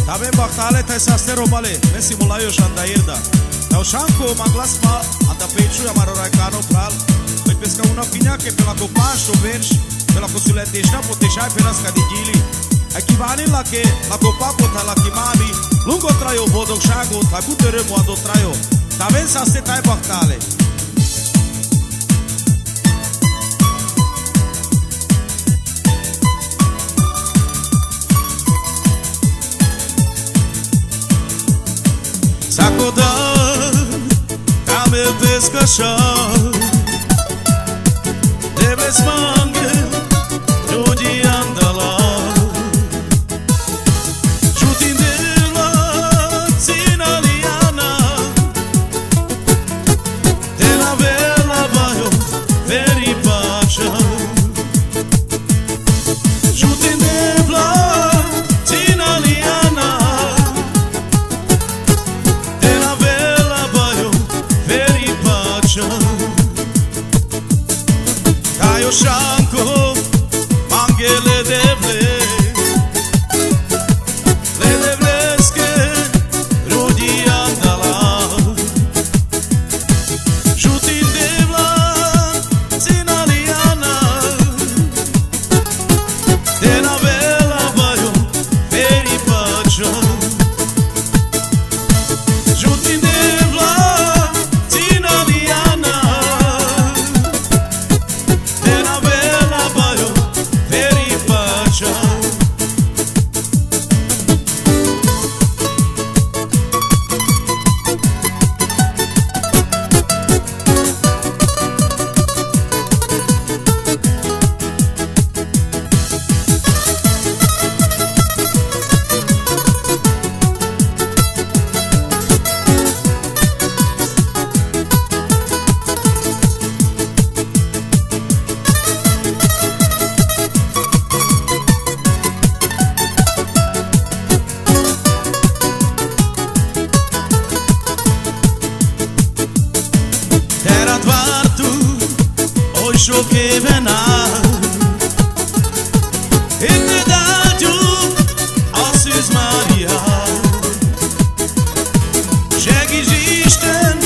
Também baktale taj sastero male, me simulaio Jandairda. Tau Shanko maglasma anda peichu amarora cano pral. Vai pesca una pinha que pela copacho verge, pela consulete já potejai pelas cadigili. Aqui vani la que la copa pota la kimami, lungo traio bodok shago, tagutere moado traio. Também saste tai baktale. Sacodar, came pescachar, debes mangue, onde anda lá. Jutim de la sinaliana, de la vela baio, veri pacha. Jutim de la sinaliana. Caio Shanko, mangele devle, le devleske, rudi andala. Jutim devla, sinaliana, de la vela baio, veri pacha. Jutim devla, sinaliana, Joguei venar eternidade, Assis Maria. Jag existen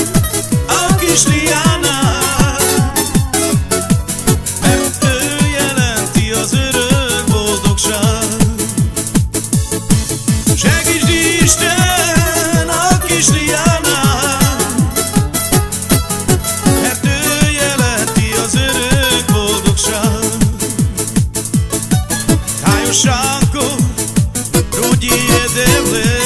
a Kristiana, mert ő jelenti az örök boldogság. Jag existen a Kristiana, mert ő jelenti az örök boldogság. Caio Shanko, rudi e devle.